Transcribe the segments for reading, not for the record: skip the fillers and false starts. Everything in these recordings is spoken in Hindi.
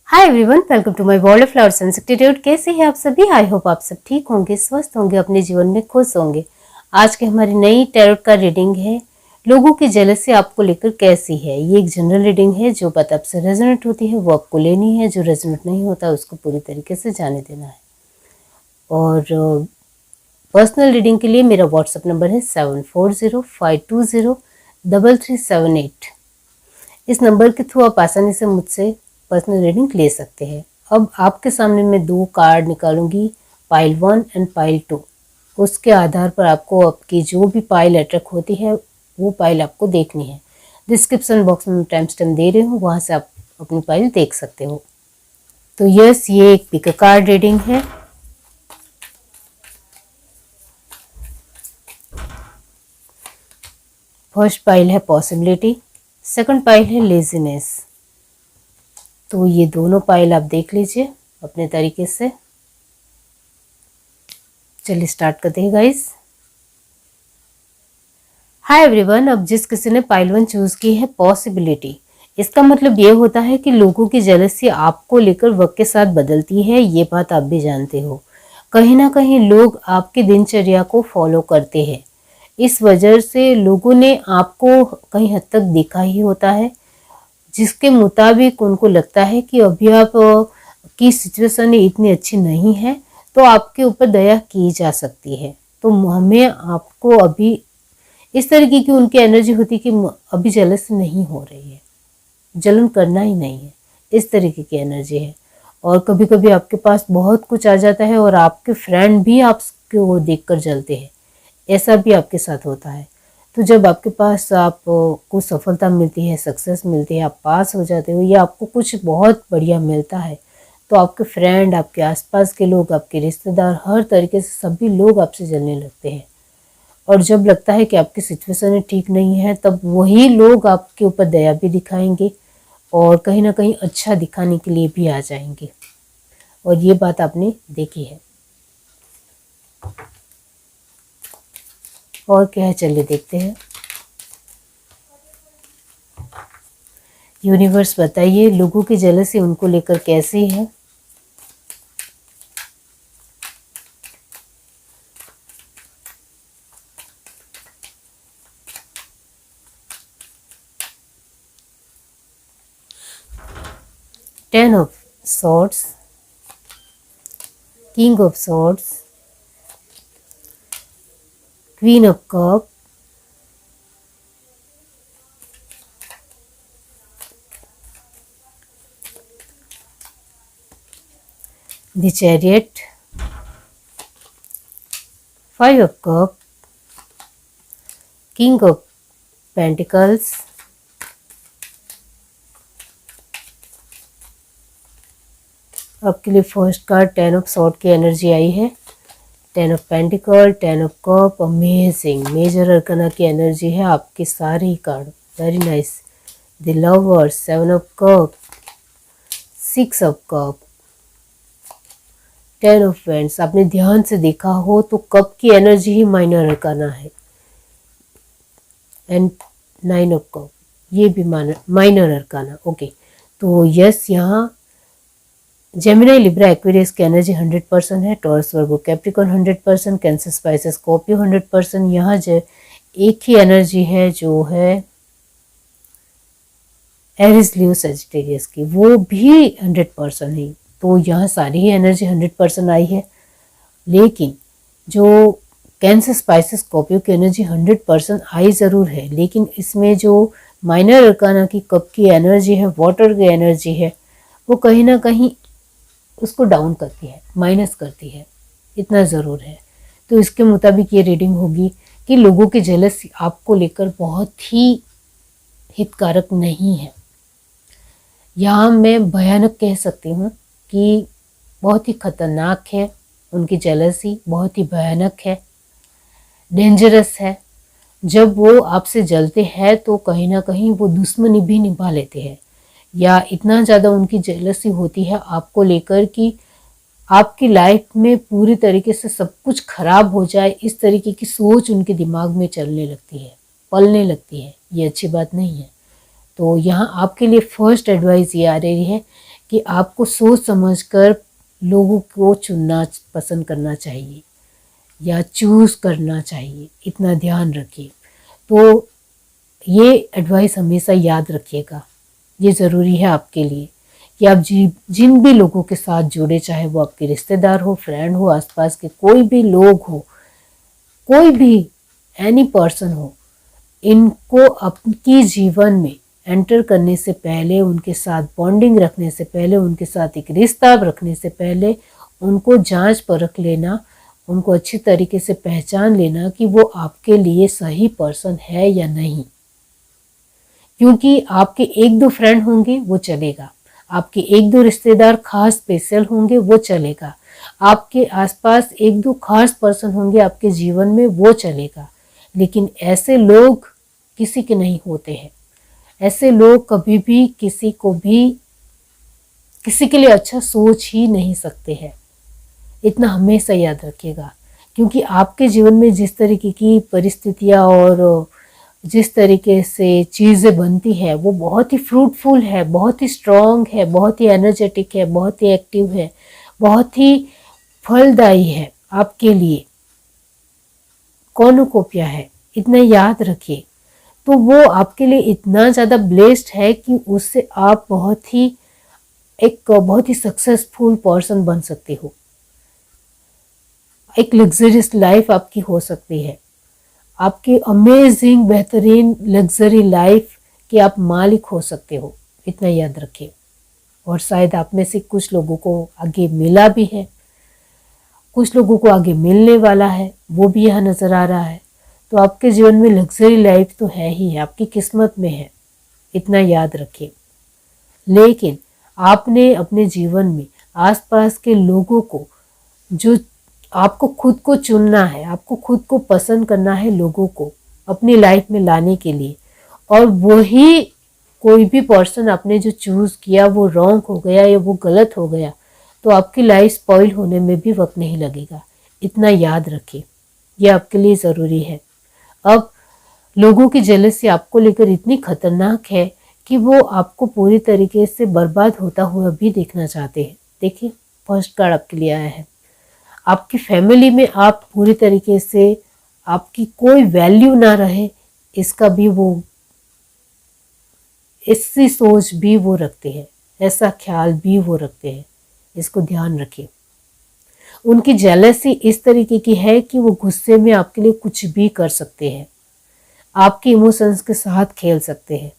Hi everyone, welcome to my world of flowers and attitude. कैसे हैं आप सभी? आई होप आप सब ठीक होंगे, स्वस्थ होंगे, अपने जीवन में खुश होंगे। आज की हमारी नई टैरोट का रीडिंग है, लोगों की जेलसी आपको लेकर कैसी है। ये एक जनरल रीडिंग है, जो बात आपसे रेजोनेट होती है वो आपको लेनी है, जो रेजोनेट नहीं होता उसको पूरी तरीके से जाने देना है। और पर्सनल रीडिंग के लिए मेरा व्हाट्सएप नंबर है 7405203378। इस नंबर के थ्रू आप आसानी से मुझसे पर्सनल रीडिंग ले सकते हैं। अब आपके सामने मैं 2 कार्ड निकालूंगी, पाइल 1 एंड पाइल 2। उसके आधार पर आपको आपकी जो भी पाइल अट्रैक्ट होती है वो पाइल आपको देखनी है। डिस्क्रिप्शन बॉक्स में टाइम स्टैम्प दे रही हूँ, वहाँ से आप अपनी पाइल देख सकते हो। तो यस, ये एक पिक कार्ड रीडिंग है। फर्स्ट पाइल है पॉसिबिलिटी, सेकंड पाइल है लेजीनेस। तो ये दोनों पाइल आप देख लीजिए अपने तरीके से। चलिए स्टार्ट करते हैं गाइस। हाय एवरीवन, अब जिस किसी ने पाइल 1 चूज की है पॉसिबिलिटी, इसका मतलब ये होता है कि लोगों की जेलसी आपको लेकर वक्त के साथ बदलती है। ये बात आप भी जानते हो। कहीं ना कहीं लोग आपकी दिनचर्या को फॉलो करते हैं, इस वजह से लोगों ने आपको कहीं हद तक देखा ही होता है, जिसके मुताबिक उनको लगता है कि अभी आप की सिचुएशन इतनी अच्छी नहीं है तो आपके ऊपर दया की जा सकती है। तो हमें आपको अभी इस तरीके की उनकी एनर्जी होती कि अभी जलस नहीं हो रही है, जलन करना ही नहीं है, इस तरीके की एनर्जी है। और कभी कभी आपके पास बहुत कुछ आ जाता है और आपके फ्रेंड भी आपको देखकर जलते हैं, ऐसा भी आपके साथ होता है। तो जब आपके पास आपको सफलता मिलती है, सक्सेस मिलती है, आप पास हो जाते हो या आपको कुछ बहुत बढ़िया मिलता है, तो आपके फ्रेंड, आपके आसपास के लोग, आपके रिश्तेदार, हर तरीके से सभी लोग आपसे जलने लगते हैं। और जब लगता है कि आपकी सिचुएशन ठीक नहीं है, तब वही लोग आपके ऊपर दया भी दिखाएंगे और कहीं ना कहीं अच्छा दिखाने के लिए भी आ जाएंगे। और ये बात आपने देखी है। और क्या है, चलिए देखते हैं। यूनिवर्स बताइए लोगों की जेलसी उनको लेकर कैसी है। Ten of swords, king of swords, queen of cup, the chariot, 5 of cup, king of pentacles, आपके लिए फर्स्ट कार्ड 10 of sword की एनर्जी आई है। 10 of pentacle, 10 of cup, amazing major arcana की एनर्जी है आपके सारे ही card, very nice. The lover, 7 of cup, 6 of cup, 10 of wands। आपने ध्यान से देखा हो तो कप की एनर्जी ही माइनर अरकाना है। एंड 9 of कप, ये भी माइनर अरकाना। ओके, तो यस, यहाँ जेमिनी, लिब्रा, एक्वेरियस की एनर्जी 100% है। टॉरस, वर्गो, कैप्रिकॉर्न 100%, कैंसर, स्पाइसेस, स्कॉर्पियो 100%। यहाँ जो एक ही एनर्जी है जो है एरिस, लियो, सजिटेरियस की, वो भी 100% है। तो यहाँ सारी ही एनर्जी 100% आई है। लेकिन जो कैंसर, स्पाइसेस, स्कॉर्पियो की एनर्जी 100% आई ज़रूर है, लेकिन इसमें जो माइनर अरकाना की कप की एनर्जी है, वाटर की एनर्जी है, वो कहीं ना कहीं उसको डाउन करती है, माइनस करती है, इतना ज़रूर है। तो इसके मुताबिक ये रीडिंग होगी कि लोगों की जेलसी आपको लेकर बहुत ही हितकारक नहीं है। यहाँ मैं भयानक कह सकती हूँ कि बहुत ही खतरनाक है, उनकी जेलसी बहुत ही भयानक है, डेंजरस है। जब वो आपसे जलते हैं तो कहीं ना कहीं वो दुश्मनी भी निभा लेते हैं, या इतना ज़्यादा उनकी जेलसी होती है आपको लेकर कि आपकी लाइफ में पूरी तरीके से सब कुछ खराब हो जाए, इस तरीके की सोच उनके दिमाग में चलने लगती है, पलने लगती है। ये अच्छी बात नहीं है। तो यहाँ आपके लिए फर्स्ट एडवाइस ये आ रही है कि आपको सोच समझकर लोगों को चुनना पसंद करना चाहिए या चूज करना चाहिए, इतना ध्यान रखिए। तो ये एडवाइस हमेशा याद रखिएगा, ये ज़रूरी है आपके लिए कि आप जिन भी लोगों के साथ जुड़े, चाहे वो आपके रिश्तेदार हो, फ्रेंड हो, आसपास के कोई भी लोग हो, कोई भी एनी पर्सन हो, इनको आपकी जीवन में एंटर करने से पहले, उनके साथ बॉन्डिंग रखने से पहले, उनके साथ एक रिश्ता रखने से पहले उनको जांच परख लेना, उनको अच्छी तरीके से पहचान लेना कि वो आपके लिए सही पर्सन है या नहीं। क्योंकि आपके एक दो फ्रेंड होंगे वो चलेगा, आपके एक दो रिश्तेदार खास स्पेशल होंगे वो चलेगा, आपके आसपास एक दो खास पर्सन होंगे आपके जीवन में वो चलेगा, लेकिन ऐसे लोग किसी के नहीं होते हैं। ऐसे लोग कभी भी किसी को भी किसी के लिए अच्छा सोच ही नहीं सकते हैं, इतना हमेशा याद रखिएगा। क्योंकि आपके जीवन में जिस तरीके की परिस्थितियाँ और जिस तरीके से चीज़ें बनती है वो बहुत ही फ्रूटफुल है, बहुत ही स्ट्रॉन्ग है, बहुत ही एनर्जेटिक है, बहुत ही एक्टिव है, बहुत ही फलदायी है आपके लिए, कॉर्नुकोपिया है, इतना याद रखिए। तो वो आपके लिए इतना ज़्यादा ब्लेस्ड है कि उससे आप बहुत ही सक्सेसफुल पर्सन बन सकते हो, एक लग्जरियस लाइफ आपकी हो सकती है, आपकी अमेजिंग बेहतरीन लग्जरी लाइफ के आप मालिक हो सकते हो, इतना याद रखिए। और शायद आप में से कुछ लोगों को आगे मिला भी है, कुछ लोगों को आगे मिलने वाला है, वो भी यहाँ नज़र आ रहा है। तो आपके जीवन में लग्जरी लाइफ तो है ही है, आपकी किस्मत में है, इतना याद रखिए। लेकिन आपने अपने जीवन में आसपास के लोगों को, जो आपको खुद को चुनना है, आपको खुद को पसंद करना है लोगों को अपनी लाइफ में लाने के लिए, और वही कोई भी पर्सन आपने जो चूज़ किया वो रॉन्ग हो गया या वो गलत हो गया, तो आपकी लाइफ स्पॉइल होने में भी वक्त नहीं लगेगा, इतना याद रखिए, ये आपके लिए ज़रूरी है। अब लोगों की जेलसी आपको लेकर इतनी खतरनाक है कि वो आपको पूरी तरीके से बर्बाद होता हुआ भी देखना चाहते हैं। देखिए, फर्स्ट कार्ड आपके लिए आया है। आपकी फैमिली में आप पूरी तरीके से, आपकी कोई वैल्यू ना रहे, इसका भी वो, ऐसी सोच भी वो रखते हैं, ऐसा ख्याल भी वो रखते हैं, इसको ध्यान रखिए। उनकी जेलसी इस तरीके की है कि वो गुस्से में आपके लिए कुछ भी कर सकते हैं, आपके इमोशंस के साथ खेल सकते हैं,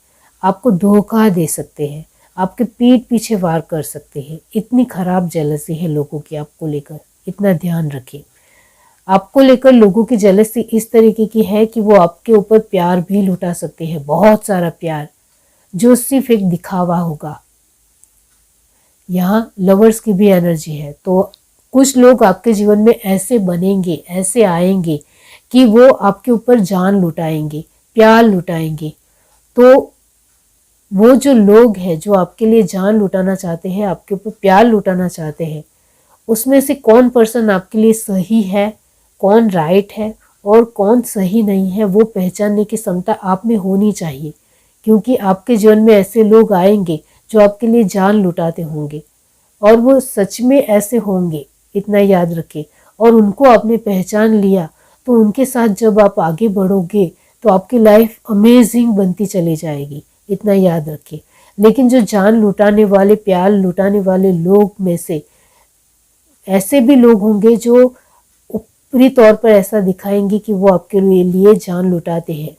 आपको धोखा दे सकते हैं, आपके पीठ पीछे वार कर सकते हैं। इतनी खराब जेलसी है लोगों की आपको लेकर, इतना ध्यान रखिए। आपको लेकर लोगों की जेलसी इस तरीके की है कि वो आपके ऊपर प्यार भी लुटा सकते हैं, बहुत सारा प्यार, जो सिर्फ एक दिखावा होगा। यहाँ लवर्स की भी एनर्जी है, तो कुछ लोग आपके जीवन में ऐसे बनेंगे, ऐसे आएंगे कि वो आपके ऊपर जान लुटाएंगे, प्यार लुटाएंगे। तो वो जो लोग हैं जो आपके लिए जान लुटाना चाहते हैं, आपके ऊपर प्यार लुटाना चाहते हैं, उसमें से कौन पर्सन आपके लिए सही है, कौन राइट है और कौन सही नहीं है, वो पहचानने की क्षमता आप में होनी चाहिए। क्योंकि आपके जीवन में ऐसे लोग आएंगे जो आपके लिए जान लुटाते होंगे, और वो सच में ऐसे होंगे, इतना याद रखें। और उनको आपने पहचान लिया तो उनके साथ जब आप आगे बढ़ोगे तो आपकी लाइफ अमेजिंग बनती चली जाएगी, इतना याद रखें। लेकिन जो जान लुटाने वाले, प्यार लुटाने वाले लोग में से ऐसे भी लोग होंगे जो ऊपरी तौर पर ऐसा दिखाएंगे कि वो आपके लिए जान लुटाते हैं,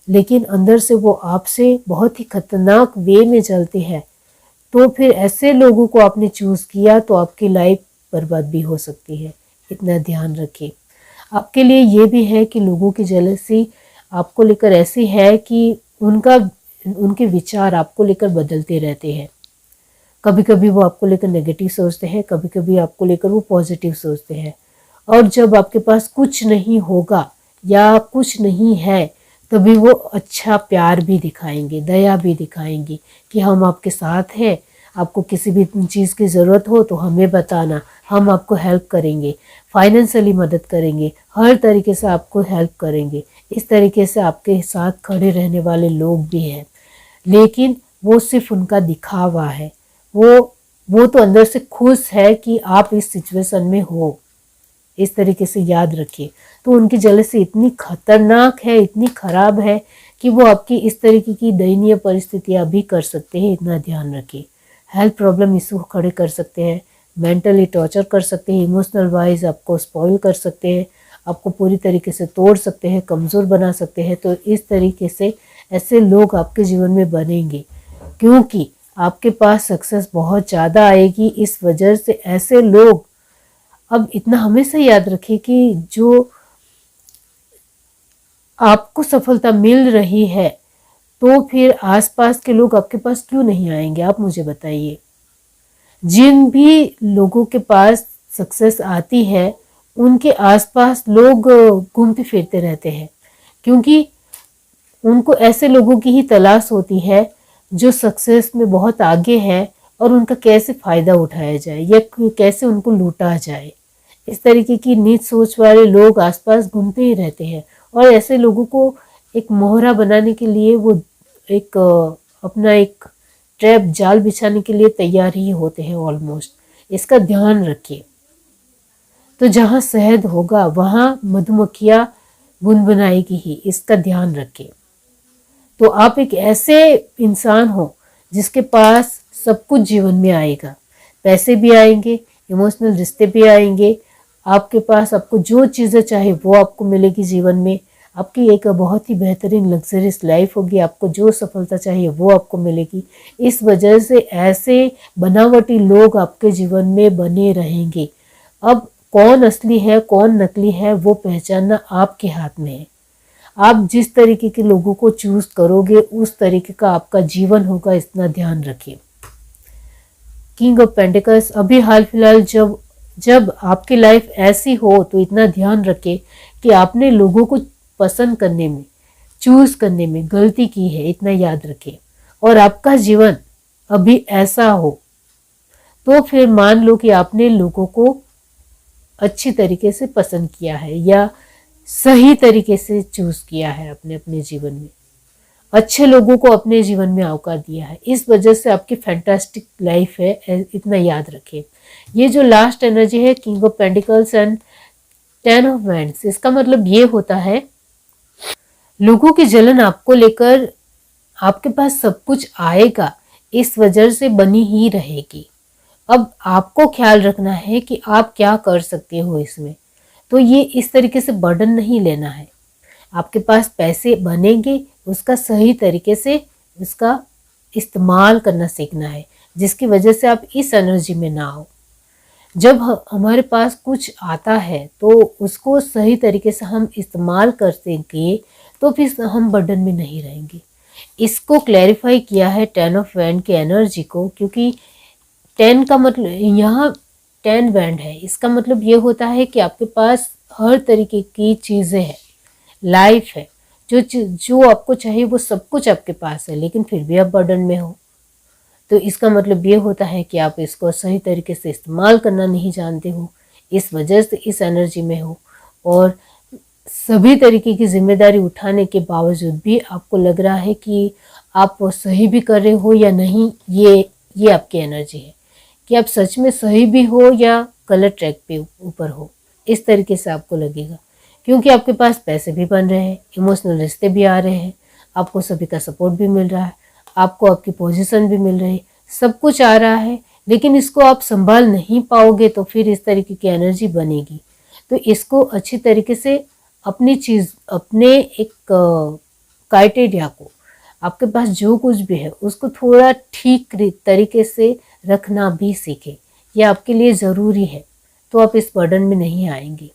लेकिन अंदर से वो आपसे बहुत ही खतरनाक वे में चलते हैं। तो फिर ऐसे लोगों को आपने चूज़ किया तो आपकी लाइफ बर्बाद भी हो सकती है, इतना ध्यान रखिए। आपके लिए ये भी है कि लोगों की जेलसी आपको लेकर ऐसी है कि उनके विचार आपको लेकर बदलते रहते हैं। कभी कभी वो आपको लेकर नेगेटिव सोचते हैं, कभी कभी आपको लेकर वो पॉजिटिव सोचते हैं। और जब आपके पास कुछ नहीं होगा या कुछ नहीं है, तभी वो अच्छा प्यार भी दिखाएंगे, दया भी दिखाएंगे कि हम आपके साथ हैं, आपको किसी भी चीज़ की ज़रूरत हो तो हमें बताना, हम आपको हेल्प करेंगे, फाइनेंशियली मदद करेंगे, हर तरीके से आपको हेल्प करेंगे। इस तरीके से आपके साथ खड़े रहने वाले लोग भी हैं, लेकिन वो सिर्फ उनका दिखावा है। वो वो तो अंदर से खुश है कि आप इस सिचुएशन में हो, इस तरीके से याद रखिए। तो उनकी जेलसी इतनी खतरनाक है, इतनी खराब है कि वो आपकी इस तरीके की दयनीय परिस्थितियां भी कर सकते हैं, इतना ध्यान रखिए। हेल्थ प्रॉब्लम इशू खड़े कर सकते हैं, मेंटली टॉर्चर कर सकते हैं, इमोशनल वाइज आपको स्पॉइल कर सकते हैं, आपको पूरी तरीके से तोड़ सकते हैं, कमज़ोर बना सकते हैं। तो इस तरीके से ऐसे लोग आपके जीवन में बनेंगे, क्योंकि आपके पास सक्सेस बहुत ज़्यादा आएगी। इस वजह से ऐसे लोग, अब इतना हमेशा याद रखिए कि जो आपको सफलता मिल रही है, तो फिर आसपास के लोग आपके पास क्यों नहीं आएंगे, आप मुझे बताइए। जिन भी लोगों के पास सक्सेस आती है, उनके आसपास लोग घूमते फिरते रहते हैं, क्योंकि उनको ऐसे लोगों की ही तलाश होती है जो सक्सेस में बहुत आगे है, और उनका कैसे फ़ायदा उठाया जाए या कैसे उनको लूटा जाए। इस तरीके की नीच सोच वाले लोग आसपास घूमते ही रहते हैं, और ऐसे लोगों को एक मोहरा बनाने के लिए वो एक अपना एक ट्रैप जाल बिछाने के लिए तैयार ही होते हैं ऑलमोस्ट। इसका ध्यान रखिए। तो जहाँ शहद होगा वहाँ मधुमक्खियाँ बुनबुनाएगी ही, इसका ध्यान रखिए। तो आप एक ऐसे इंसान हो जिसके पास सब कुछ जीवन में आएगा, पैसे भी आएंगे, इमोशनल रिश्ते भी आएंगे, आपके पास आपको जो चीज़ें चाहे वो आपको मिलेगी जीवन में। आपकी एक बहुत ही बेहतरीन लग्जरियस लाइफ होगी, आपको जो सफलता चाहिए वो आपको मिलेगी। इस वजह से ऐसे बनावटी लोग आपके जीवन में बने रहेंगे। अब कौन असली है कौन नकली है वो पहचानना आपके हाथ में है। आप जिस तरीके के लोगों को चूज करोगे उस तरीके का आपका जीवन होगा, इतना ध्यान रखिए। किंग ऑफ पेंटिकल्स, अभी हाल फिलहाल जब जब आपकी लाइफ ऐसी हो तो इतना ध्यान रखें कि आपने लोगों को पसंद करने में, चूज करने में गलती की है, इतना याद रखें। और आपका जीवन अभी ऐसा हो तो फिर मान लो कि आपने लोगों को अच्छी तरीके से पसंद किया है या सही तरीके से चूज किया है अपने अपने जीवन में, अच्छे लोगों को अपने जीवन में अवकार दिया है। इस वजह से आपकी फैंटास्टिक लाइफ है, इतना याद रखें। ये जो लास्ट एनर्जी है king of pentacles and 10 of wands, इसका मतलब ये होता है लोगों की जलन आपको लेकर आपके पास सब कुछ आएगा, इस वजह से बनी ही रहेगी। अब आपको ख्याल रखना है कि आप क्या कर सकते हो इसमें। तो ये इस तरीके से बर्डन नहीं लेना है। आपके पास पैसे बनेंगे, उसका सही तरीके से उसका इस्तेमाल करना सीखना है, जिसकी वजह से आप इस एनर्जी में ना हो। जब हमारे पास कुछ आता है तो उसको सही तरीके से हम इस्तेमाल कर सकेंगे तो फिर हम बर्डन में नहीं रहेंगे। इसको क्लैरिफाई किया है 10 ऑफ वैंड की एनर्जी को, क्योंकि 10 का मतलब यहाँ 10 वैंड है, इसका मतलब ये होता है कि आपके पास हर तरीके की चीज़ें हैं, लाइफ है, जो आपको चाहिए वो सब कुछ आपके पास है, लेकिन फिर भी आप बर्डन में हो। तो इसका मतलब ये होता है कि आप इसको सही तरीके से इस्तेमाल करना नहीं जानते हो, इस वजह से इस एनर्जी में हो। और सभी तरीके की जिम्मेदारी उठाने के बावजूद भी आपको लग रहा है कि आप वो सही भी कर रहे हो या नहीं। ये आपकी एनर्जी है कि आप सच में सही भी हो या गलत ट्रैक पे ऊपर हो, इस तरीके से आपको लगेगा। क्योंकि आपके पास पैसे भी बन रहे हैं, इमोशनल रिश्ते भी आ रहे हैं, आपको सभी का सपोर्ट भी मिल रहा है, आपको आपकी पोजीशन भी मिल रही है, सब कुछ आ रहा है, लेकिन इसको आप संभाल नहीं पाओगे तो फिर इस तरीके की एनर्जी बनेगी। तो इसको अच्छी तरीके से अपनी चीज़, अपने एक क्राइटेरिया को, आपके पास जो कुछ भी है उसको थोड़ा ठीक तरीके से रखना भी सीखें। यह आपके लिए ज़रूरी है, तो आप इस बर्डन में नहीं आएंगे,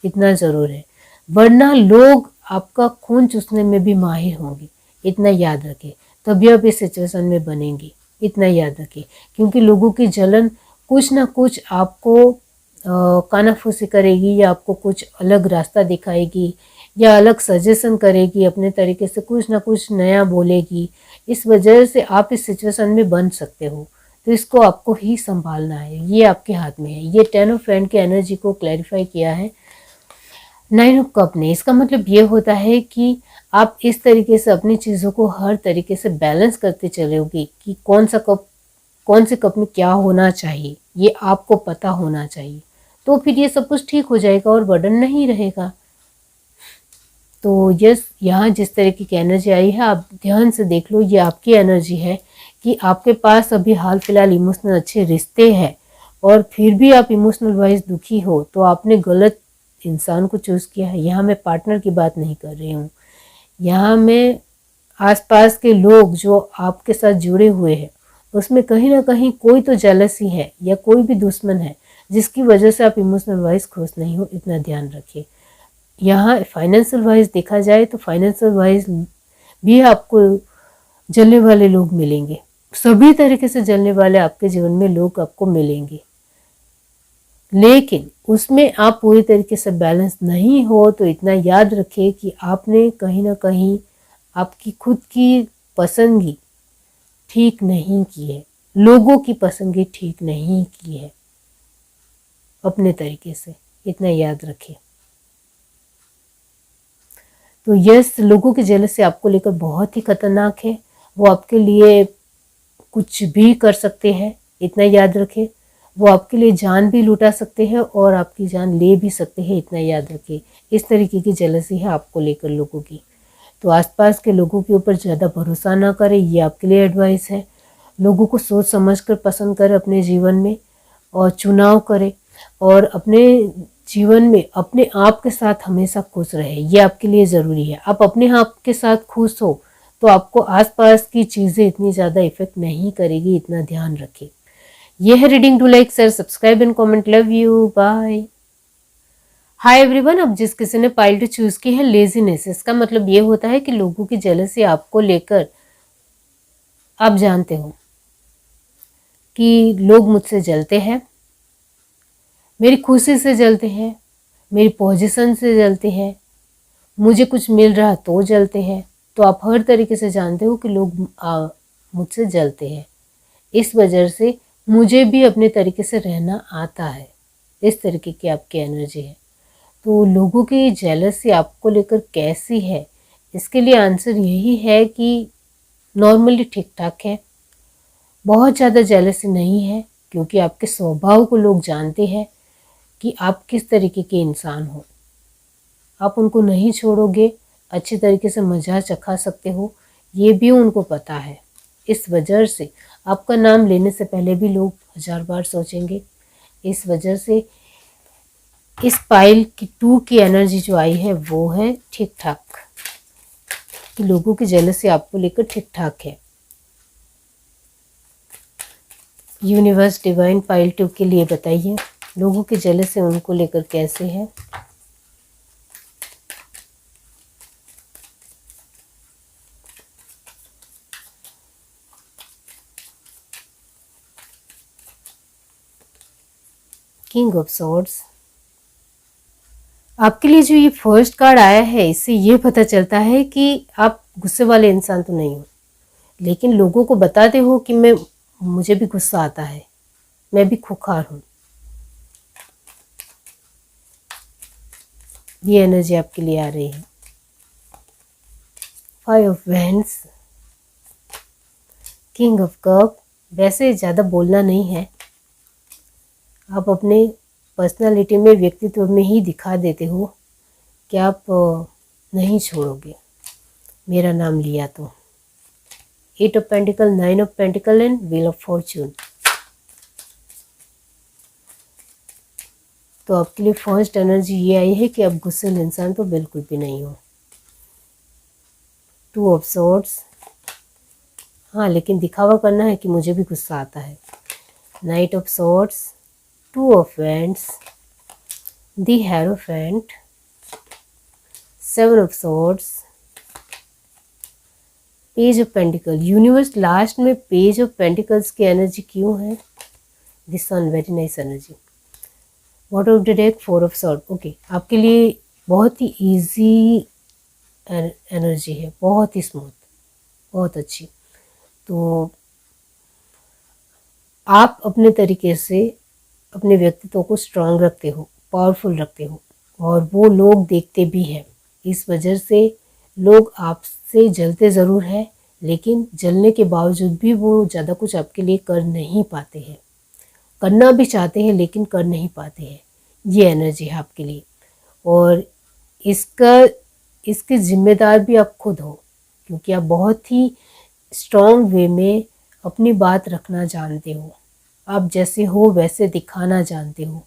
इतना ज़रूर है। वरना लोग आपका खून चूसने में भी माहिर होंगे, इतना याद रखें। तभी आप इस सिचुएशन में बनेंगे, इतना याद रखें। क्योंकि लोगों की जलन कुछ ना कुछ आपको कानाफूसी करेगी, या आपको कुछ अलग रास्ता दिखाएगी, या अलग सजेशन करेगी, अपने तरीके से कुछ ना कुछ नया बोलेगी। इस वजह से आप इस सिचुएशन में बन सकते हो, तो इसको आपको ही संभालना है, ये आपके हाथ में है। ये 10 ऑफ वैंड की एनर्जी को क्लैरिफाई किया है 9 ऑफ कप ने। इसका मतलब ये होता है कि आप इस तरीके से अपनी चीज़ों को हर तरीके से बैलेंस करते चलोगे कि कौन सा कप कौन से कप में क्या होना चाहिए ये आपको पता होना चाहिए, तो फिर ये सब कुछ ठीक हो जाएगा और बर्डन नहीं रहेगा। तो यस, यहाँ जिस तरीके की एनर्जी आई है आप ध्यान से देख लो, ये आपकी एनर्जी है कि आपके पास अभी हाल फिलहाल इमोशनल अच्छे रिश्ते हैं और फिर भी आप इमोशनल वाइज दुखी हो, तो आपने गलत इंसान को चूज़ किया है। यहाँ मैं पार्टनर की बात नहीं कर रही हूँ, यहाँ मैं आसपास के लोग जो आपके साथ जुड़े हुए हैं उसमें कहीं ना कहीं कोई तो जेलसी है या कोई भी दुश्मन है जिसकी वजह से आप इमोशनल वाइज खुश नहीं हो, इतना ध्यान रखिए। यहाँ फाइनेंशियल वाइज देखा जाए तो फाइनेंशियल वाइज भी आपको जलने वाले लोग मिलेंगे, सभी तरीके से जलने वाले आपके जीवन में लोग आपको मिलेंगे, लेकिन उसमें आप पूरी तरीके से बैलेंस नहीं हो तो इतना याद रखिए कि आपने कहीं ना कहीं आपकी खुद की पसंदगी ठीक नहीं की है, लोगों की पसंदगी ठीक नहीं की है अपने तरीके से, इतना याद रखिए। तो यस, लोगों की जेलसी आपको लेकर बहुत ही खतरनाक है, वो आपके लिए कुछ भी कर सकते हैं, इतना याद रखें। वो आपके लिए जान भी लुटा सकते हैं और आपकी जान ले भी सकते हैं, इतना याद रखें। इस तरीके की जेलसी है आपको लेकर लोगों की। तो आसपास के लोगों के ऊपर ज़्यादा भरोसा ना करें, ये आपके लिए एडवाइस है। लोगों को सोच समझ कर पसंद करें अपने जीवन में और चुनाव करें और अपने जीवन में अपने आप के साथ हमेशा खुश रहे, ये आपके लिए ज़रूरी है। आप अपने आप के साथ खुश हो तो आपको आसपास की चीज़ें इतनी ज़्यादा इफेक्ट नहीं करेगी, इतना ध्यान रखें। यह है reading. To like, share, subscribe and comment. Love you, bye. Hi everyone, अब जिस किसी ने पाइल टू चूज की है लेजीनेस, इसका मतलब ये होता है कि लोगों की जेलसी आपको लेकर आप जानते हो कि लोग मुझसे जलते हैं, मेरी खुशी से जलते हैं, मेरी पोजीशन से जलते हैं, मुझे कुछ मिल रहा तो जलते हैं। तो आप हर तरीके से जानते हो कि लोग मुझसे जलते हैं, इस वजह से मुझे भी अपने तरीके से रहना आता है। इस तरीके की आपकी एनर्जी है। तो लोगों की जेलसी आपको लेकर कैसी है, इसके लिए आंसर यही है कि नॉर्मली ठीक ठाक है, बहुत ज़्यादा जेलसी नहीं है, क्योंकि आपके स्वभाव को लोग जानते हैं कि आप किस तरीके के इंसान हो। आप उनको नहीं छोड़ोगे, अच्छी तरीके से मज़ा चखा सकते हो, ये भी उनको पता है। इस वजह से आपका नाम लेने से पहले भी लोग 1000 बार सोचेंगे। इस वजह से इस पाइल की 2 की एनर्जी जो आई है वो है ठीक ठाक, कि लोगों की जेलसी आपको लेकर ठीक ठाक है। यूनिवर्स डिवाइन पाइल 2 के लिए बताइए लोगों की जेलसी उनको लेकर कैसे है। किंग ऑफ सॉर्ड्स, आपके लिए जो ये फर्स्ट कार्ड आया है इससे ये पता चलता है कि आप गुस्से वाले इंसान तो नहीं हो, लेकिन लोगों को बताते हो कि मुझे भी गुस्सा आता है, मैं भी खुखार हूँ। ये एनर्जी आपके लिए आ रही है। 5 of wands, king of cup, वैसे ज़्यादा बोलना नहीं है, आप अपने पर्सनालिटी में, व्यक्तित्व में ही दिखा देते हो कि आप नहीं छोड़ोगे मेरा नाम लिया तो। 8 of pentacle, 9 of pentacle and wheel of Fortune. तो आपके लिए फर्स्ट एनर्जी ये आई है कि आप गुस्सेल इंसान तो बिल्कुल भी नहीं हो। 2 ऑफ सॉर्ड्स, हाँ लेकिन दिखावा करना है कि मुझे भी गुस्सा आता है। Night of swords, 2 of wands, the hierophant, 7 of swords, page of pentacle. Universe last में पेज ऑफ पेंटिकल्स की एनर्जी क्यों है? This one very nice energy. What of the deck, 4 of sword. Okay, आपके लिए बहुत ही इजी एनर्जी है, बहुत ही स्मूथ, बहुत अच्छी। तो आप अपने तरीके से अपने व्यक्तित्व को स्ट्रांग रखते हो, पावरफुल रखते हो, और वो लोग देखते भी हैं। इस वजह से लोग आपसे जलते ज़रूर हैं, लेकिन जलने के बावजूद भी वो ज़्यादा कुछ आपके लिए कर नहीं पाते हैं। करना भी चाहते हैं लेकिन कर नहीं पाते हैं। ये एनर्जी है आपके लिए। और इसका इसके ज़िम्मेदार भी आप खुद हो, क्योंकि आप बहुत ही स्ट्रॉन्ग वे में अपनी बात रखना जानते हो। आप जैसे हो वैसे दिखाना जानते हो।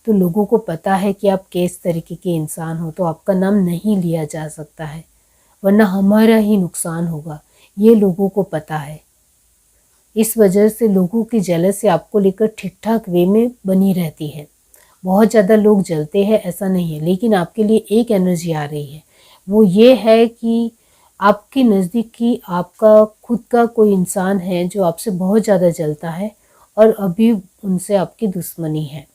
तो लोगों को पता है कि आप किस तरीके के इंसान हो, तो आपका नाम नहीं लिया जा सकता है, वरना हमारा ही नुकसान होगा। ये लोगों को पता है। इस वजह से लोगों की जेलसी आपको लेकर ठीक ठाक वे में बनी रहती है। बहुत ज़्यादा लोग जलते हैं ऐसा नहीं है, लेकिन आपके लिए एक एनर्जी आ रही है। वो ये है कि आपके नज़दीकी आपका खुद का कोई इंसान है जो आपसे बहुत ज़्यादा जलता है और अभी उनसे आपकी दुश्मनी है।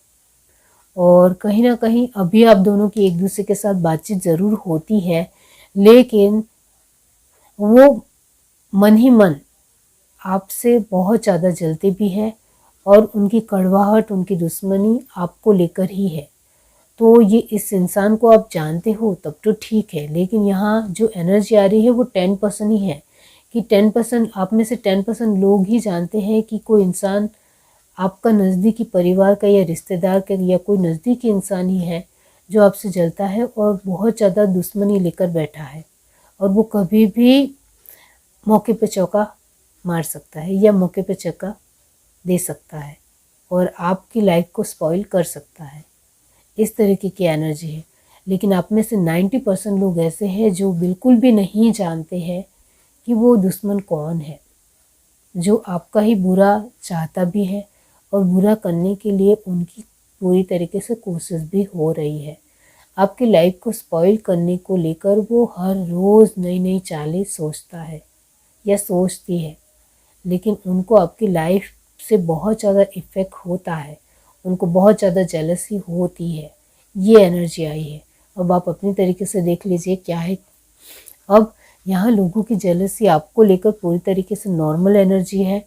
और कहीं ना कहीं अभी आप दोनों की एक दूसरे के साथ बातचीत ज़रूर होती है, लेकिन वो मन ही मन आपसे बहुत ज़्यादा जलते भी है और उनकी कड़वाहट, उनकी दुश्मनी आपको लेकर ही है। तो ये इस इंसान को आप जानते हो तब तो ठीक है, लेकिन यहाँ जो एनर्जी आ रही है वो 10% ही है कि 10% आप में से 10% लोग ही जानते हैं कि कोई इंसान आपका नज़दीकी परिवार का या रिश्तेदार का या कोई नज़दीकी इंसान ही है जो आपसे जलता है और बहुत ज़्यादा दुश्मनी लेकर बैठा है। और वो कभी भी मौके पे चौका मार सकता है या मौके पे चक्का दे सकता है और आपकी लाइफ को स्पॉइल कर सकता है। इस तरीके की एनर्जी है। लेकिन आप में से 90% लोग ऐसे हैं जो बिल्कुल भी नहीं जानते हैं कि वो दुश्मन कौन है, जो आपका ही बुरा चाहता भी है और बुरा करने के लिए उनकी पूरी तरीके से कोशिश भी हो रही है। आपकी लाइफ को स्पॉइल करने को लेकर वो हर रोज़ नई नई चालें सोचता है या सोचती है, लेकिन उनको आपकी लाइफ से बहुत ज़्यादा इफ़ेक्ट होता है, उनको बहुत ज़्यादा जेलसी होती है। ये एनर्जी आई है। अब आप अपनी तरीके से देख लीजिए क्या है। अब यहाँ लोगों की जेलसी आपको लेकर पूरी तरीके से नॉर्मल एनर्जी है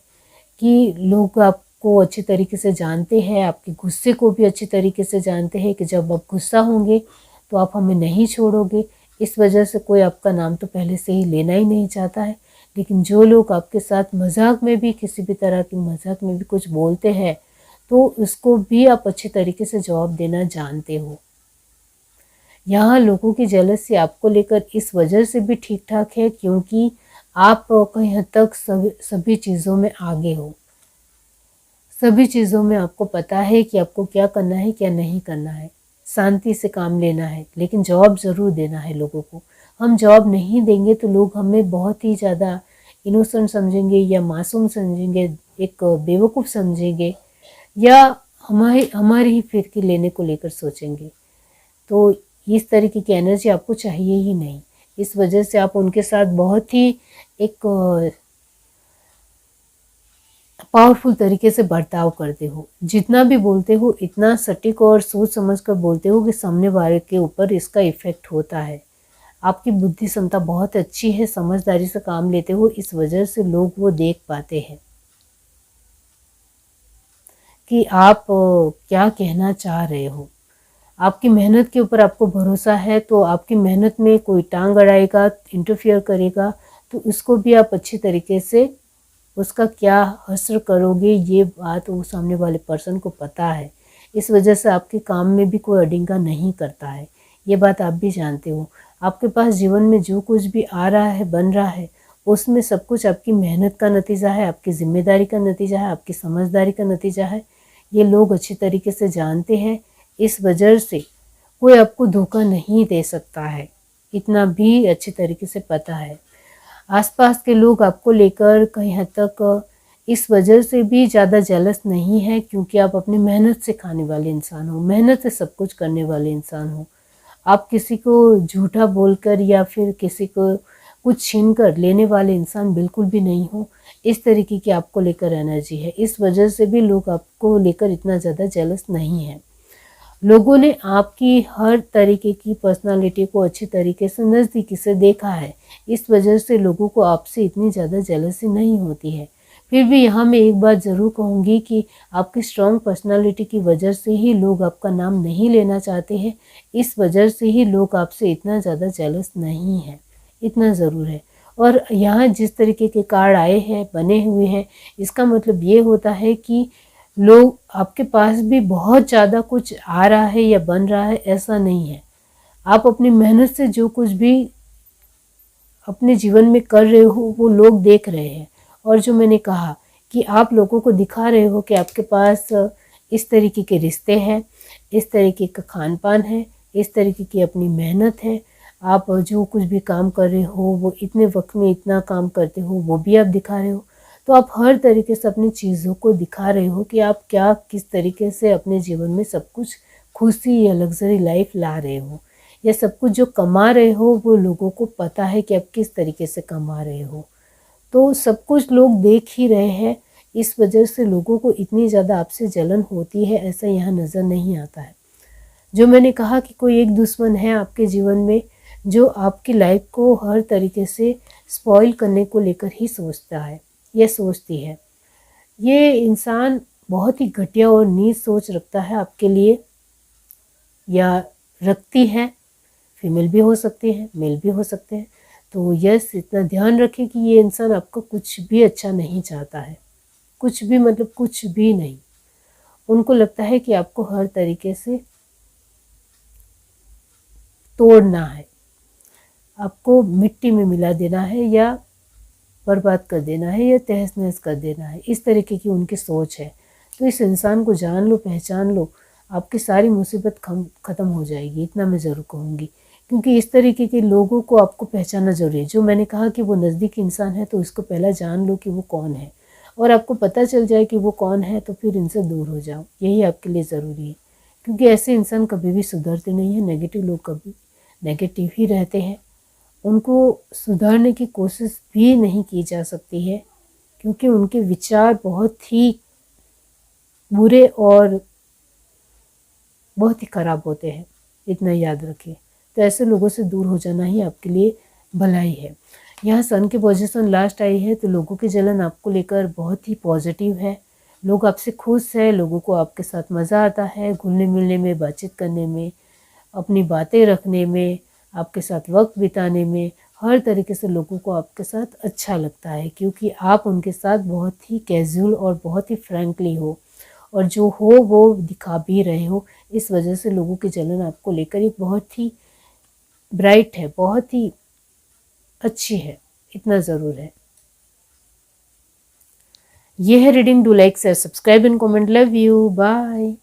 कि लोग आपको अच्छी तरीके से जानते हैं, आपके गुस्से को भी अच्छी तरीके से जानते हैं कि जब आप गुस्सा होंगे तो आप हमें नहीं छोड़ोगे। इस वजह से कोई आपका नाम तो पहले से ही लेना ही नहीं चाहता है। लेकिन जो लोग आपके साथ मजाक में भी, किसी भी तरह की मजाक में भी कुछ बोलते हैं तो उसको भी आप अच्छे तरीके से जवाब देना जानते हो। यहाँ लोगों की जेलसी आपको लेकर इस वजह से भी ठीक ठाक है क्योंकि आप कहीं हद तक सभी चीज़ों में आगे हो। सभी चीज़ों में आपको पता है कि आपको क्या करना है क्या नहीं करना है। शांति से काम लेना है, लेकिन जवाब ज़रूर देना है लोगों को। हम जवाब नहीं देंगे तो लोग हमें बहुत ही ज़्यादा इनोसेंट समझेंगे या मासूम समझेंगे, एक बेवकूफ़ समझेंगे या हमारी ही फिरकी लेने को लेकर सोचेंगे। तो इस तरीके की एनर्जी आपको चाहिए ही नहीं। इस वजह से आप उनके साथ बहुत ही एक पावरफुल तरीके से बर्ताव करते हो। जितना भी बोलते हो इतना सटीक और सोच समझ कर बोलते हो कि सामने वाले के ऊपर इसका इफ़ेक्ट होता है। आपकी बुद्धि क्षमता बहुत अच्छी है, समझदारी से काम लेते हो, इस वजह से लोग वो देख पाते हैं कि आप क्या कहना चाह रहे हो। आपकी मेहनत के ऊपर आपको भरोसा है, तो आपकी मेहनत में कोई टांग अड़ाएगा, इंटरफियर करेगा तो उसको भी आप अच्छी तरीके से उसका क्या असर करोगे ये बात वो सामने वाले पर्सन को पता है। इस वजह से आपके काम में भी कोई अड़िंगा नहीं करता है। ये बात आप भी जानते हो। आपके पास जीवन में जो कुछ भी आ रहा है, बन रहा है, उसमें सब कुछ आपकी मेहनत का नतीजा है, आपकी जिम्मेदारी का नतीजा है, आपकी समझदारी का नतीजा है। ये लोग अच्छी तरीके से जानते हैं। इस वजह से कोई आपको धोखा नहीं दे सकता है, इतना भी अच्छी तरीके से पता है। आसपास के लोग आपको लेकर कहीं हद तक इस वजह से भी ज़्यादा जेलस नहीं है क्योंकि आप अपनी मेहनत से खाने वाले इंसान हो, मेहनत से सब कुछ करने वाले इंसान हो। आप किसी को झूठा बोलकर या फिर किसी को कुछ छीन कर लेने वाले इंसान बिल्कुल भी नहीं हो। इस तरीके की आपको लेकर एनर्जी है। इस वजह से भी लोग आपको लेकर इतना ज़्यादा जेलस नहीं है। लोगों ने आपकी हर तरीके की पर्सनालिटी को अच्छी तरीके से नज़दीकी से देखा है। इस वजह से लोगों को आपसे इतनी ज़्यादा जेलसी नहीं होती है। फिर भी यहाँ मैं एक बात ज़रूर कहूँगी कि आपकी स्ट्रॉन्ग पर्सनालिटी की वजह से ही लोग आपका नाम नहीं लेना चाहते हैं। इस वजह से ही लोग आपसे इतना ज़्यादा जेलस नहीं है, इतना ज़रूर है। और यहाँ जिस तरीके के कार्ड आए हैं, बने हुए हैं, इसका मतलब ये होता है कि लोग आपके पास भी बहुत ज़्यादा कुछ आ रहा है या बन रहा है, ऐसा नहीं है। आप अपनी मेहनत से जो कुछ भी अपने जीवन में कर रहे हो वो लोग देख रहे हैं। और जो मैंने कहा कि आप लोगों को दिखा रहे हो कि आपके पास इस तरीके के रिश्ते हैं, इस तरीके का खान पान है, इस तरीके की अपनी मेहनत है, आप जो कुछ भी काम कर रहे हो वो इतने वक्त में इतना काम करते हो, वो भी आप दिखा रहे हो। तो आप हर तरीके से अपनी चीज़ों को दिखा रहे हो कि आप क्या किस तरीके से अपने जीवन में सब कुछ खुशी या लग्जरी लाइफ ला रहे हो, या सब कुछ जो कमा रहे हो वो लोगों को पता है कि आप किस तरीके से कमा रहे हो। तो सब कुछ लोग देख ही रहे हैं, इस वजह से लोगों को इतनी ज़्यादा आपसे जलन होती है, ऐसा यहाँ नज़र नहीं आता है। जो मैंने कहा कि कोई एक दुश्मन है आपके जीवन में जो आपकी लाइफ को हर तरीके से स्पॉइल करने को लेकर ही सोचता है या सोचती है। ये इंसान बहुत ही घटिया और नीच सोच रखता है आपके लिए, या रखती है। फीमेल भी हो सकती हैं, मेल भी हो सकते हैं। तो यस, इतना ध्यान रखें कि ये इंसान आपका कुछ भी अच्छा नहीं चाहता है, कुछ भी मतलब कुछ भी नहीं। उनको लगता है कि आपको हर तरीके से तोड़ना है, आपको मिट्टी में मिला देना है, या बर्बाद कर देना है, या तहस नहस कर देना है। इस तरीके की उनकी सोच है। तो इस इंसान को जान लो, पहचान लो, आपकी सारी मुसीबत ख़त्म हो जाएगी, इतना मैं ज़रूर कहूँगी। क्योंकि इस तरीके के लोगों को आपको पहचानना ज़रूरी है। जो मैंने कहा कि वो नज़दीकी इंसान है, तो इसको पहला जान लो कि वो कौन है, और आपको पता चल जाए कि वो कौन है तो फिर इनसे दूर हो जाओ, यही आपके लिए ज़रूरी है। क्योंकि ऐसे इंसान कभी भी सुधरते नहीं हैं, नेगेटिव लोग कभी नेगेटिव ही रहते हैं। उनको सुधारने की कोशिश भी नहीं की जा सकती है, क्योंकि उनके विचार बहुत ही बुरे और बहुत ही ख़राब होते हैं, इतना याद रखिए। तो ऐसे लोगों से दूर हो जाना ही आपके लिए भलाई है। यहाँ सन की पोजीशन लास्ट आई है, तो लोगों की जलन आपको लेकर बहुत ही पॉजिटिव है। लोग आपसे खुश हैं, लोगों को आपके साथ मज़ा आता है, घुलने मिलने में, बातचीत करने में, अपनी बातें रखने में, आपके साथ वक्त बिताने में। हर तरीके से लोगों को आपके साथ अच्छा लगता है, क्योंकि आप उनके साथ बहुत ही कैजुअल और बहुत ही फ्रैंकली हो, और जो हो वो दिखा भी रहे हो। इस वजह से लोगों की जलन आपको लेकर एक बहुत ही ब्राइट है, बहुत ही अच्छी है, इतना ज़रूर है। ये है reading. Do like, share, subscribe and comment. Love you, bye.